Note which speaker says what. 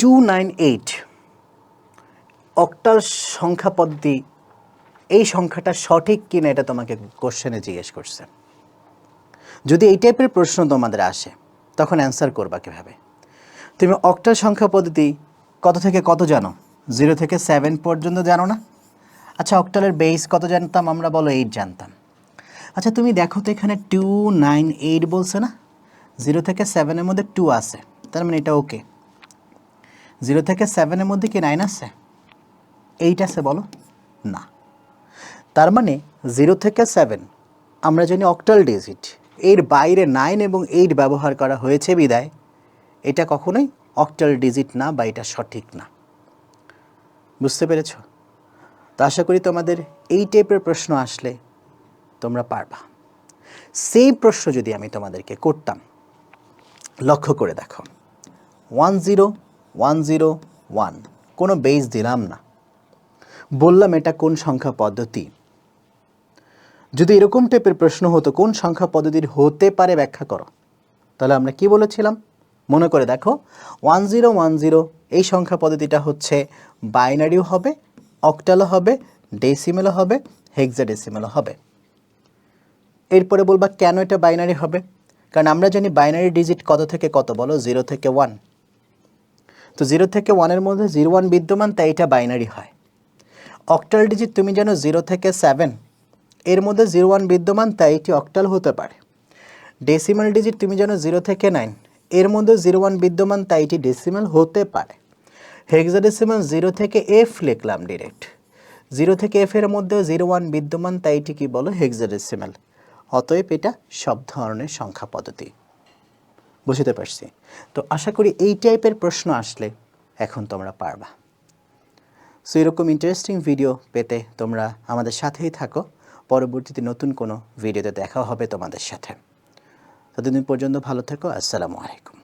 Speaker 1: 298 octal সংখ্যা পদ্ধতি, এই সংখ্যাটা সঠিক কিনা এটা তোমাকে কোশ্চেনে জিজ্ঞেস করছে। যদি এই টাইপের প্রশ্ন তোমাদের আসে তখন অ্যান্সার করবা কীভাবে? তুমি অক্টাল সংখ্যা পদ্ধতি কত থেকে কত জানো? 0 থেকে 7 পর্যন্ত জানো না? আচ্ছা, অক্টালের বেস কত জানতাম আমরা? বলো 8 জানতাম। আচ্ছা তুমি দেখো তো এখানে 298 বলছে না? 0 থেকে 7-এর মধ্যে 2 আছে, তার মানে এটা ওকে। 0 থেকে 7-এর মধ্যে কি 9 আছে? 8 আছে বলো? না। তার মানে 0 থেকে 7 আমরা জানি অক্টাল ডিজিট, এর বাইরে 9 এবং 8 ব্যবহার করা হয়েছে বিদায় এটা কখনোই অক্টাল ডিজিট না, বা এটা সঠিক না। বুঝতে পেরেছ? তো আশা করি তোমাদের এই টাইপের প্রশ্ন আসলে তোমরা পারবা। সেই প্রশ্ন যদি আমি তোমাদেরকে করতাম, লক্ষ্য করে দেখো, 10101 কোনো বেস দিলাম না, বললাম এটা কোন সংখ্যা পদ্ধতি। যদি এরকম টাইপের প্রশ্ন হতো কোন সংখ্যা পদ্ধতির হতে পারে ব্যাখ্যা করো, তাহলে আমরা কি বলেছিলাম মনে করে দেখো। 1010 এই সংখ্যা পদ্ধতিটা হচ্ছে বাইনারিও হবে, অক্টালও হবে, ডেসিমেলও হবে, হেক্সাডেসিমেলও হবে। এরপরে বলবা কেন এটা বাইনারি হবে? কারণ আমরা জানি বাইনারি ডিজিট কত থেকে কত বলো? 0 থেকে 1। তো 0 থেকে 1-এর মধ্যে 01 বিদ্যমান, তাই এটা বাইনারি হয়। অক্টাল ডিজিট তুমি জানো 0 থেকে 7, এর মধ্যে 01 বিদ্যমান, তাই এটি অক্টাল হতে পারে। ডেসিমাল ডিজিট তুমি জানো 0 থেকে 9, এর মধ্যে 01 বিদ্যমান, তাই এটি ডেসিমাল হতে পারে। হেক্সাডেসিমাল 0 থেকে f লিখলাম ডিরেক্ট, 0 থেকে f এর মধ্যে 01 বিদ্যমান, তাই এটি কি বলো? হেক্সাডেসিমাল। অতএব এটা সব ধরনের সংখ্যা পদ্ধতি। বুঝতে পারছি? তো আশা করি এই টাইপের প্রশ্ন আসলে এখন তোমরা পারবা। সো এরকম ইন্টারেস্টিং ভিডিও পেতে তোমরা আমাদের সাথেই থাকো। পরবর্তীতে নতুন কোনো ভিডিওতে দেখা হবে তোমাদের সাথে। ততদিন পর্যন্ত ভালো থেকো। আসসালামু আলাইকুম।